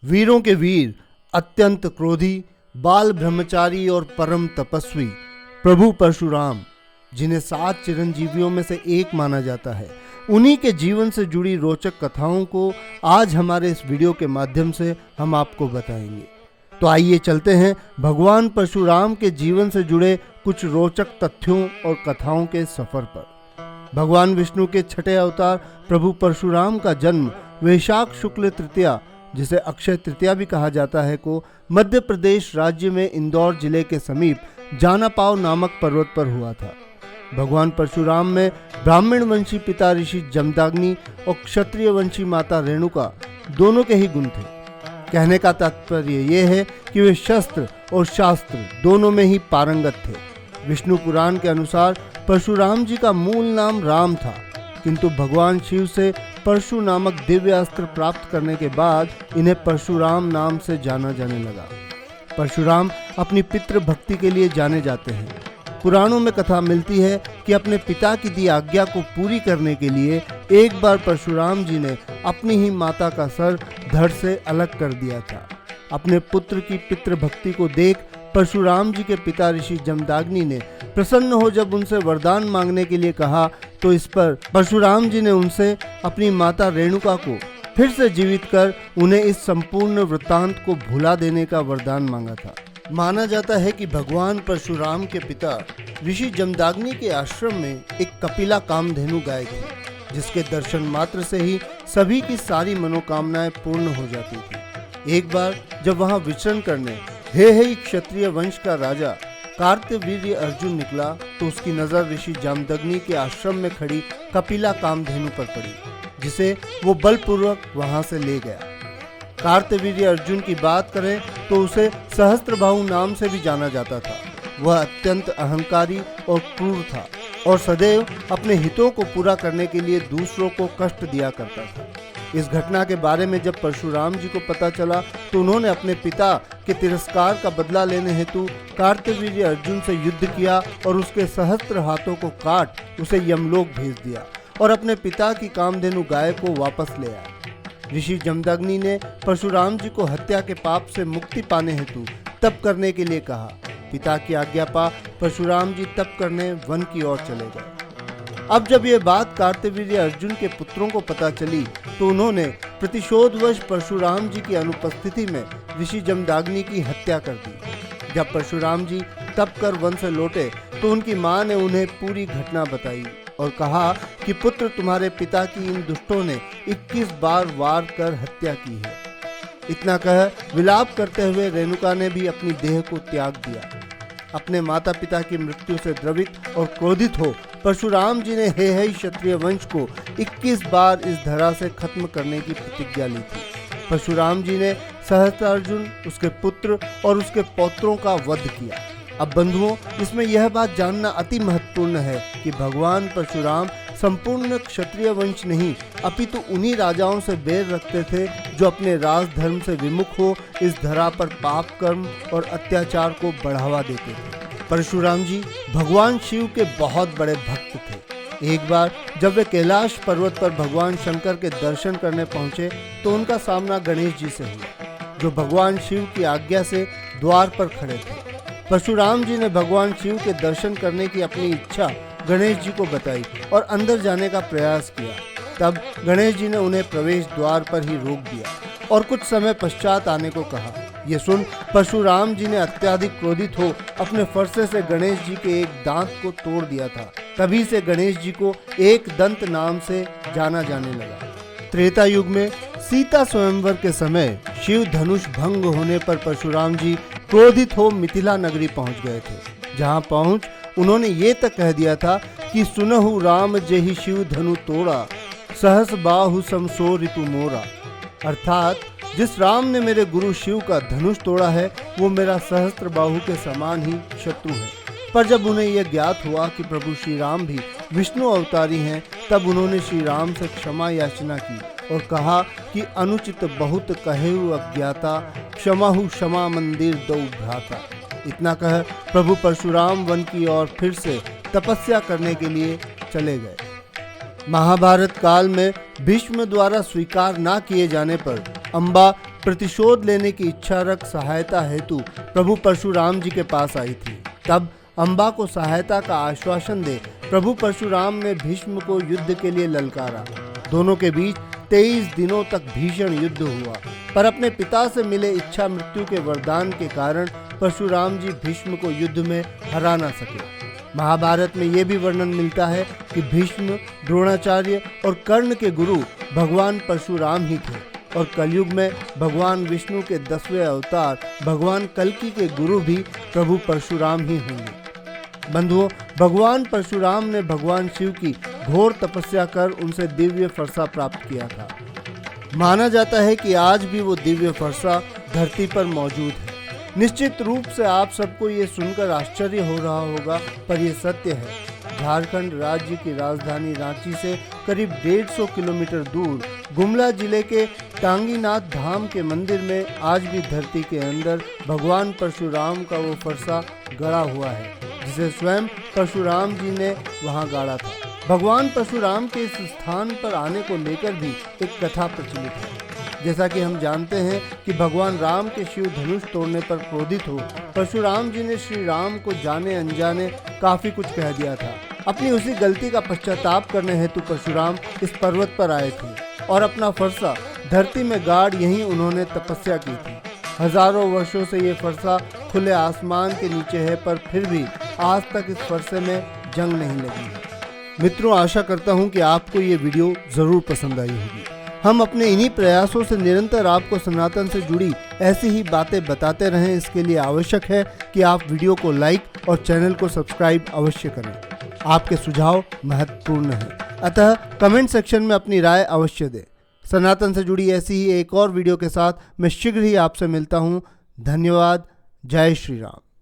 वीरों के वीर, अत्यंत क्रोधी, बाल ब्रह्मचारी और परम तपस्वी प्रभु परशुराम, जिन्हें 7 चिरंजीवियों में से एक माना जाता है, उन्हीं के जीवन से जुड़ी रोचक कथाओं को आज हमारे इस वीडियो के माध्यम से हम आपको बताएंगे। तो आइए चलते हैं भगवान परशुराम के जीवन से जुड़े कुछ रोचक तथ्यों और कथाओं के सफर पर। भगवान विष्णु के छठे अवतार प्रभु परशुराम का जन्म वैशाख शुक्ल तृतीया, जिसे अक्षय तृतीया भी कहा जाता है, को मध्य प्रदेश राज्य में इंदौर जिले के समीप जानापाव नामक पर्वत पर हुआ था। भगवान परशुराम में ब्राह्मण वंशी पिता ऋषि जमदाग्नि और क्षत्रिय वंशी माता रेणुका दोनों के ही गुण थे। कहने का तात्पर्य यह है कि वे शस्त्र और शास्त्र दोनों में ही पारंगत थे। विष्णु पुराण के अनुसार परशुराम जी का मूल नाम राम था, किंतु भगवान शिव से परशु नामक दिव्य अस्त्र प्राप्त करने के बाद इन्हें परशुराम नाम से जाना जाने लगा। परशुराम अपनी पितृ भक्ति के लिए जाने जाते हैं। पुराणों में कथा मिलती है कि अपने पिता की दी आज्ञा को पूरी करने के लिए एक बार परशुराम जी ने अपनी ही माता का सर धड़ से अलग कर दिया था। अपने पुत्र की पितृ भक्ति को देख परशुराम जी के पिता ऋषि जमदाग्नि ने प्रसन्न हो जब उनसे वरदान मांगने के लिए कहा, तो इस पर परशुराम जी ने उनसे अपनी माता रेणुका को फिर से जीवित कर उन्हें इस संपूर्ण वृत्तांत को भुला देने का वरदान मांगा था। माना जाता है कि भगवान परशुराम के पिता ऋषि जमदाग्नि के आश्रम में एक कपिला कामधेनु गाय थी, जिसके दर्शन मात्र से ही सभी की सारी मनोकामनाएं पूर्ण हो जाती थी। एक बार जब वहां विचरण करने हेहई क्षत्रिय वंश का राजा कार्तवीर्य अर्जुन निकला, तो उसकी नजर ऋषि जमदग्नि के आश्रम में खड़ी कपिला कामधेनु पर पड़ी, जिसे वो बलपूर्वक वहां से ले गया। कार्तवीर्य अर्जुन की बात करें तो उसे सहस्त्रबाहु नाम से भी जाना जाता था। वह अत्यंत अहंकारी और क्रूर था और सदैव अपने हितों को पूरा करने के लिए दूसरों को कष्ट दिया करता था। इस घटना के बारे में जब परशुराम जी को पता चला, तो उन्होंने अपने पिता के तिरस्कार का बदला लेने हेतु कार्तवीर्य अर्जुन से युद्ध किया और उसके सहस्त्र हाथों को काट उसे यमलोक भेज दिया और अपने पिता की कामधेनु गाय को वापस ले आए। ऋषि जमदग्नि ने परशुराम जी को हत्या के पाप से मुक्ति पाने हेतु तप करने के लिए कहा। पिता की आज्ञा पा परशुराम जी तप करने वन की ओर चले गए। अब जब ये बात कार्तवीर्य अर्जुन के पुत्रों को पता चली, तो उन्होंने प्रतिशोधवश परशुराम जी की अनुपस्थिति में ऋषि जमदाग्नि की हत्या कर दी। जब परशुराम जी तप कर वन से लौटे, तो उनकी मां ने उन्हें पूरी घटना बताई और कहा कि पुत्र, तुम्हारे पिता की इन दुष्टों ने 21 बार वार कर हत्या की है। इतना कह विलाप करते हुए रेणुका ने भी अपनी देह को त्याग दिया। अपने माता पिता की मृत्यु से द्रवित और क्रोधित हो परशुराम जी ने हेहई क्षत्रिय वंश को 21 बार इस धरा से खत्म करने की प्रतिज्ञा ली थी। परशुराम जी ने सहस्त्रार्जुन, उसके पुत्र और उसके पौत्रों का वध किया। अब बंधुओं, इसमें यह बात जानना अति महत्वपूर्ण है कि भगवान परशुराम संपूर्ण क्षत्रिय वंश नहीं, अपितु उन्हीं राजाओं से बैर रखते थे जो अपने राजधर्म से विमुख हो इस धरा पर पाप कर्म और अत्याचार को बढ़ावा देते थे। परशुराम जी भगवान शिव के बहुत बड़े भक्त थे। एक बार जब वे कैलाश पर्वत पर भगवान शंकर के दर्शन करने पहुंचे, तो उनका सामना गणेश जी से हुआ, जो भगवान शिव की आज्ञा से द्वार पर खड़े थे। परशुराम जी ने भगवान शिव के दर्शन करने की अपनी इच्छा गणेश जी को बताई और अंदर जाने का प्रयास किया। तब गणेश जी ने उन्हें प्रवेश द्वार पर ही रोक दिया और कुछ समय पश्चात आने को कहा। ये सुन परशुराम जी ने अत्यधिक क्रोधित हो अपने फरसे से गणेश जी के एक दांत को तोड़ दिया था। तभी से गणेश जी को एक दंत नाम से जाना जाने लगा। त्रेता युग में सीता स्वयंवर के समय शिव धनुष भंग होने पर परशुराम जी क्रोधित हो मिथिला नगरी पहुंच गए थे। जहां पहुंच उन्होंने ये तक कह दिया था कि सुनहु राम जेहि शिव धनु तोड़ा, सहस बाहु समसो ऋतु मोरा। अर्थात जिस राम ने मेरे गुरु शिव का धनुष तोड़ा है, वो मेरा सहस्त्र बाहु के समान ही शत्रु है। पर जब उन्हें यह ज्ञात हुआ कि प्रभु श्री राम भी विष्णु अवतारी हैं, तब उन्होंने श्री राम से क्षमा याचना की और कहा कि अनुचित बहुत कहेउ अज्ञाता, क्षमाहु क्षमा मंदिर दौ भ्राता। इतना कह प्रभु परशुराम वन की ओर फिर से तपस्या करने के लिए चले गए। महाभारत काल में भीष्म द्वारा स्वीकार न किए जाने पर अम्बा प्रतिशोध लेने की इच्छा रख सहायता हेतु प्रभु परशुराम जी के पास आई थी। तब अम्बा को सहायता का आश्वासन दे प्रभु परशुराम ने भीष्म को युद्ध के लिए ललकारा। दोनों के बीच 23 दिनों तक भीषण युद्ध हुआ, पर अपने पिता से मिले इच्छा मृत्यु के वरदान के कारण परशुराम जी भीष्म को युद्ध में हरा ना सके। महाभारत में यह भी वर्णन मिलता है कि भीष्म, द्रोणाचार्य और कर्ण के गुरु भगवान परशुराम ही थे और कलयुग में भगवान विष्णु के 10वें अवतार भगवान कल्कि के गुरु भी प्रभु परशुराम ही होंगे। बंधुओं, भगवान परशुराम ने भगवान शिव की घोर तपस्या कर उनसे दिव्य फरसा प्राप्त किया था। माना जाता है कि आज भी वो दिव्य फरसा धरती पर मौजूद है। निश्चित रूप से आप सबको ये सुनकर आश्चर्य हो रहा होगा, पर यह सत्य है। झारखंड राज्य की राजधानी रांची से करीब 150 किलोमीटर दूर गुमला जिले के टांगीनाथ धाम के मंदिर में आज भी धरती के अंदर भगवान परशुराम का वो फरसा गड़ा हुआ है, जिसे स्वयं परशुराम जी ने वहां गाड़ा था। भगवान परशुराम के इस स्थान पर आने को लेकर भी एक कथा प्रचलित है। जैसा कि हम जानते हैं कि भगवान राम के शिव धनुष तोड़ने पर क्रोधित हो परशुराम जी ने श्री राम को जाने अनजाने काफी कुछ कह दिया था। अपनी उसी गलती का पश्चाताप करने हेतु परशुराम इस पर्वत पर आए थे और अपना फरसा धरती में गाड़ यहीं उन्होंने तपस्या की थी। हजारों वर्षों से ये फरसा खुले आसमान के नीचे है, पर फिर भी आज तक इस फरसे में जंग नहीं लगी है। मित्रों, आशा करता हूँ कि आपको ये वीडियो जरूर पसंद आई होगी। हम अपने इन्हीं प्रयासों से निरंतर आपको सनातन से जुड़ी ऐसी ही बातें बताते रहें। इसके लिए आवश्यक है कि आप वीडियो को लाइक और चैनल को सब्सक्राइब अवश्य करें। आपके सुझाव महत्वपूर्ण हैं, अतः कमेंट सेक्शन में अपनी राय अवश्य दें। सनातन से जुड़ी ऐसी ही एक और वीडियो के साथ मैं शीघ्र ही आपसे मिलता हूँ। धन्यवाद। जय श्री राम।